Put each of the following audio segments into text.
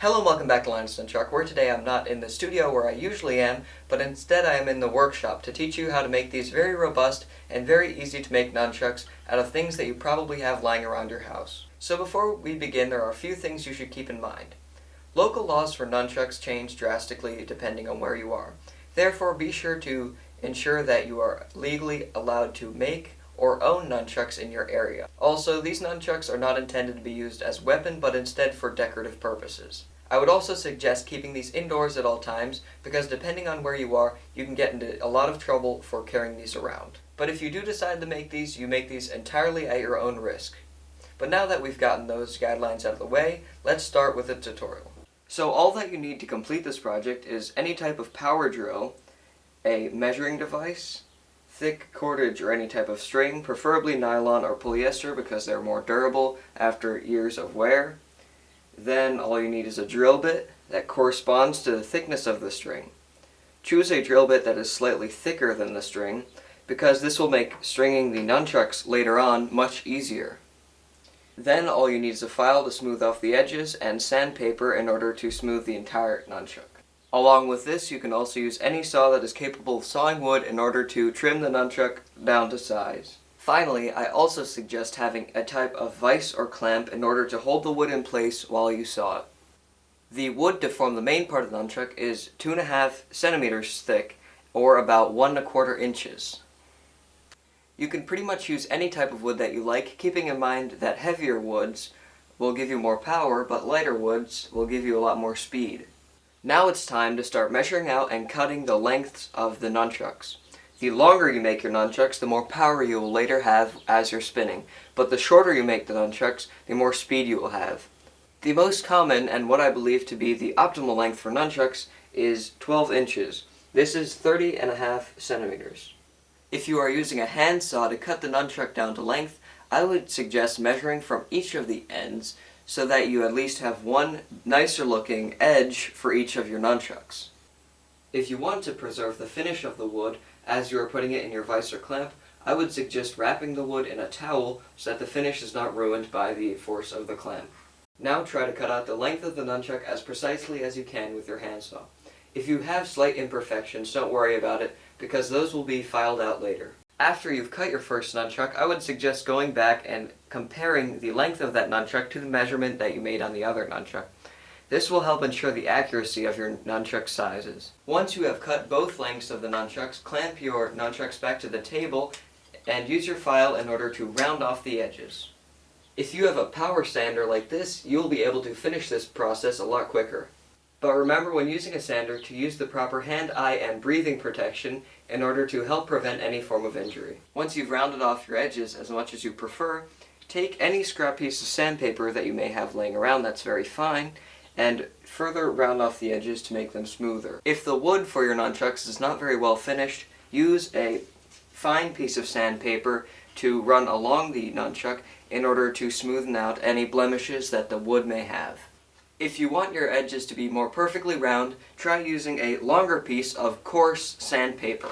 Hello and welcome back to Linus Nunchuck, where today I'm not in the studio where I usually am, but instead I am in the workshop to teach you how to make these very robust and very easy to make nunchucks out of things that you probably have lying around your house. So before we begin, there are a few things you should keep in mind. Local laws for nunchucks change drastically depending on where you are. Therefore, be sure to ensure that you are legally allowed to make or own nunchucks in your area. Also, these nunchucks are not intended to be used as a weapon, but instead for decorative purposes. I would also suggest keeping these indoors at all times, because depending on where you are, you can get into a lot of trouble for carrying these around. But if you do decide to make these, you make these entirely at your own risk. But now that we've gotten those guidelines out of the way, let's start with the tutorial. So all that you need to complete this project is any type of power drill, a measuring device, thick cordage or any type of string, preferably nylon or polyester because they're more durable after years of wear. Then all you need is a drill bit that corresponds to the thickness of the string. Choose a drill bit that is slightly thicker than the string because this will make stringing the nunchucks later on much easier. Then all you need is a file to smooth off the edges and sandpaper in order to smooth the entire nunchuck. Along with this, you can also use any saw that is capable of sawing wood in order to trim the nunchuck down to size. Finally, I also suggest having a type of vise or clamp in order to hold the wood in place while you saw it. The wood to form the main part of the nunchuck is 2.5 centimeters thick, or about 1¼ inches. You can pretty much use any type of wood that you like, keeping in mind that heavier woods will give you more power, but lighter woods will give you a lot more speed. Now it's time to start measuring out and cutting the lengths of the nunchucks. The longer you make your nunchucks, the more power you will later have as you're spinning, but the shorter you make the nunchucks, the more speed you will have. The most common, and what I believe to be the optimal length for nunchucks, is 12 inches. This is 30.5 centimeters. If you are using a hand saw to cut the nunchuck down to length, I would suggest measuring from each of the ends so that you at least have one nicer looking edge for each of your nunchucks. If you want to preserve the finish of the wood as you are putting it in your vise or clamp, I would suggest wrapping the wood in a towel so that the finish is not ruined by the force of the clamp. Now try to cut out the length of the nunchuck as precisely as you can with your handsaw. If you have slight imperfections, don't worry about it, because those will be filed out later. After you've cut your first nunchuck, I would suggest going back and comparing the length of that nunchuck to the measurement that you made on the other nunchuck. This will help ensure the accuracy of your nunchuck sizes. Once you have cut both lengths of the nunchucks, clamp your nunchucks back to the table and use your file in order to round off the edges. If you have a power sander like this, you'll be able to finish this process a lot quicker. But remember when using a sander to use the proper hand, eye, and breathing protection in order to help prevent any form of injury. Once you've rounded off your edges as much as you prefer, take any scrap piece of sandpaper that you may have laying around that's very fine, and further round off the edges to make them smoother. If the wood for your nunchucks is not very well finished, use a fine piece of sandpaper to run along the nunchuck in order to smoothen out any blemishes that the wood may have. If you want your edges to be more perfectly round, try using a longer piece of coarse sandpaper.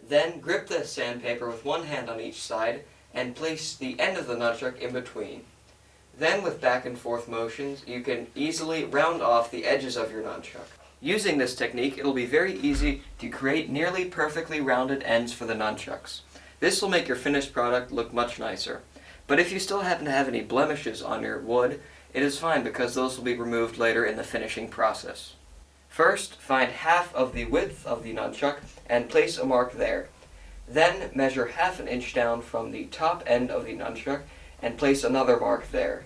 Then grip the sandpaper with one hand on each side and place the end of the nunchuck in between. Then with back and forth motions, you can easily round off the edges of your nunchuck. Using this technique, it'll be very easy to create nearly perfectly rounded ends for the nunchucks. This will make your finished product look much nicer. But if you still happen to have any blemishes on your wood, it is fine because those will be removed later in the finishing process. First, find half of the width of the nunchuck and place a mark there. Then measure ½ inch down from the top end of the nunchuck and place another mark there.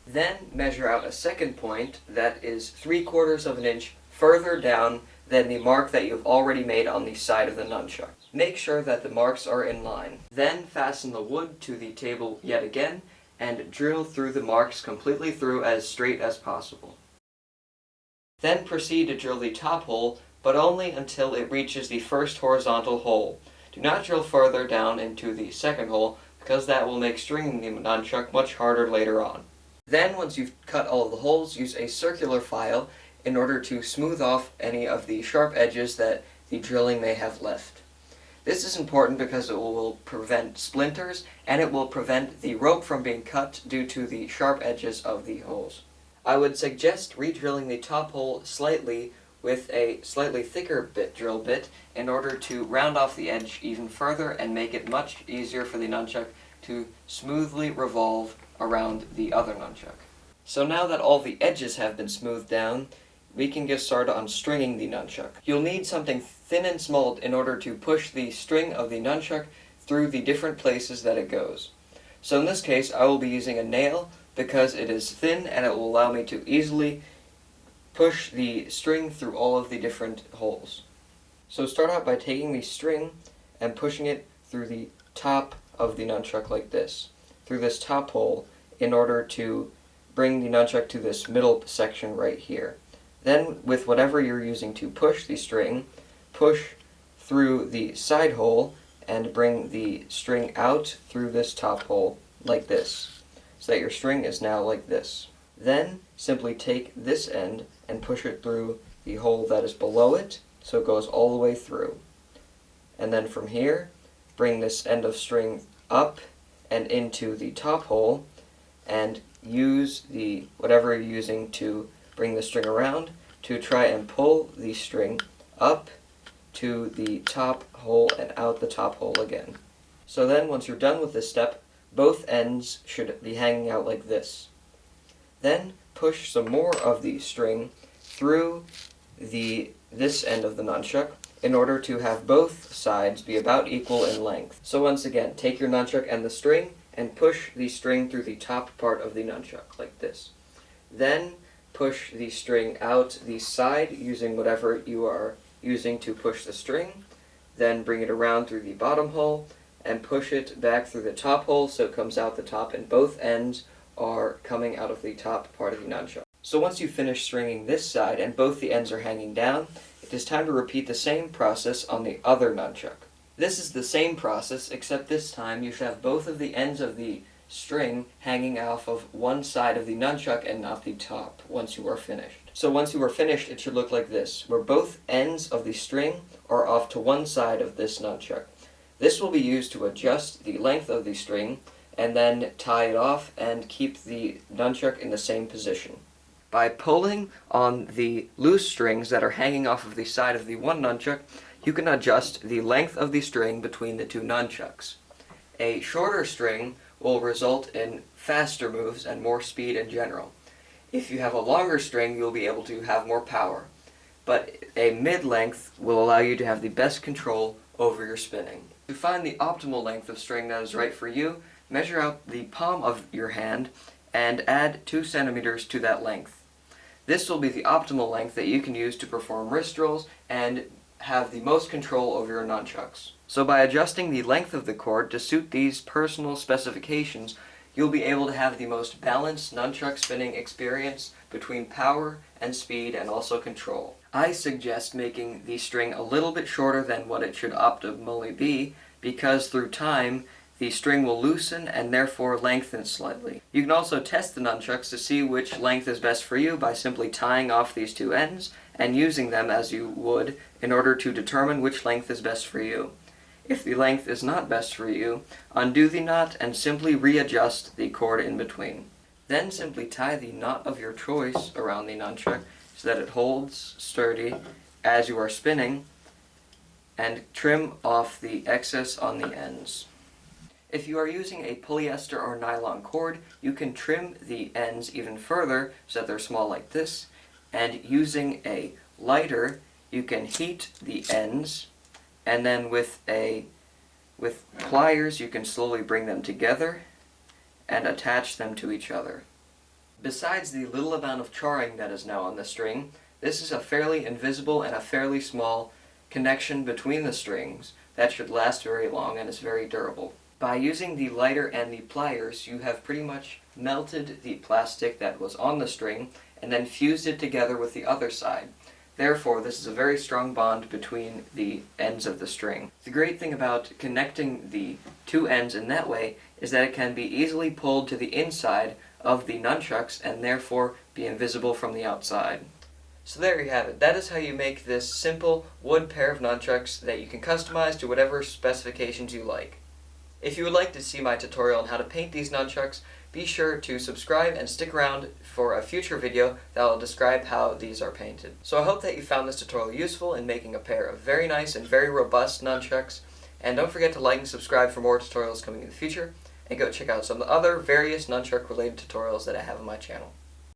Then measure out a second point that is 3/4 inch further down than the mark that you've already made on the side of the nunchuck. Make sure that the marks are in line. Then fasten the wood to the table yet again and drill through the marks completely through as straight as possible. Then proceed to drill the top hole, but only until it reaches the first horizontal hole. Do not drill further down into the second hole, because that will make stringing the nunchuck much harder later on. Then, once you've cut all of the holes, use a circular file in order to smooth off any of the sharp edges that the drilling may have left. This is important because it will prevent splinters and it will prevent the rope from being cut due to the sharp edges of the holes. I would suggest re-drilling the top hole slightly with a slightly thicker drill bit in order to round off the edge even further and make it much easier for the nunchuck to smoothly revolve around the other nunchuck. So now that all the edges have been smoothed down, we can get started on stringing the nunchuck. You'll need something thin and small in order to push the string of the nunchuck through the different places that it goes. So in this case, I will be using a nail because it is thin and it will allow me to easily push the string through all of the different holes. So start out by taking the string and pushing it through the top of the nunchuck like this, through this top hole, in order to bring the nunchuck to this middle section right here. Then, with whatever you're using to push the string, push through the side hole and bring the string out through this top hole like this, so that your string is now like this. Then, simply take this end and push it through the hole that is below it, so it goes all the way through. And then from here, bring this end of string up and into the top hole, and use the whatever you're using to bring the string around to try and pull the string up to the top hole and out the top hole again. So then, once you're done with this step, both ends should be hanging out like this. Then push some more of the string through this end of the nunchuck in order to have both sides be about equal in length. So once again, take your nunchuck and the string and push the string through the top part of the nunchuck like this. Then push the string out the side using whatever you are using to push the string. Then bring it around through the bottom hole and push it back through the top hole so it comes out the top and both ends are coming out of the top part of the nunchuck. So once you finish stringing this side and both the ends are hanging down, it is time to repeat the same process on the other nunchuck. This is the same process, except this time you should have both of the ends of the string hanging off of one side of the nunchuck and not the top once you are finished. So once you are finished, it should look like this, where both ends of the string are off to one side of this nunchuck. This will be used to adjust the length of the string and then tie it off and keep the nunchuck in the same position. By pulling on the loose strings that are hanging off of the side of the one nunchuck, you can adjust the length of the string between the two nunchucks. A shorter string will result in faster moves and more speed in general. If you have a longer string, you'll be able to have more power. But a mid-length will allow you to have the best control over your spinning. To find the optimal length of string that is right for you, measure out the palm of your hand and add 2 centimeters to that length. This will be the optimal length that you can use to perform wrist rolls and have the most control over your nunchucks. So by adjusting the length of the cord to suit these personal specifications, you'll be able to have the most balanced nunchuck spinning experience between power and speed and also control. I suggest making the string a little bit shorter than what it should optimally be, because through time the string will loosen and therefore lengthen slightly. You can also test the nunchucks to see which length is best for you by simply tying off these two ends and using them as you would in order to determine which length is best for you. If the length is not best for you, undo the knot and simply readjust the cord in between. Then simply tie the knot of your choice around the nunchuck so that it holds sturdy as you are spinning, and trim off the excess on the ends. If you are using a polyester or nylon cord, you can trim the ends even further so that they're small like this, and using a lighter you can heat the ends, and then with pliers you can slowly bring them together and attach them to each other. Besides the little amount of charring that is now on the string, this is a fairly invisible and a fairly small connection between the strings that should last very long and is very durable. By using the lighter and the pliers, you have pretty much melted the plastic that was on the string and then fused it together with the other side. Therefore, this is a very strong bond between the ends of the string. The great thing about connecting the two ends in that way is that it can be easily pulled to the inside of the nunchucks and therefore be invisible from the outside. So there you have it. That is how you make this simple wood pair of nunchucks that you can customize to whatever specifications you like. If you would like to see my tutorial on how to paint these nunchucks, be sure to subscribe and stick around for a future video that will describe how these are painted. So I hope that you found this tutorial useful in making a pair of very nice and very robust nunchucks, and don't forget to like and subscribe for more tutorials coming in the future, and go check out some of the other various nunchuck related tutorials that I have on my channel.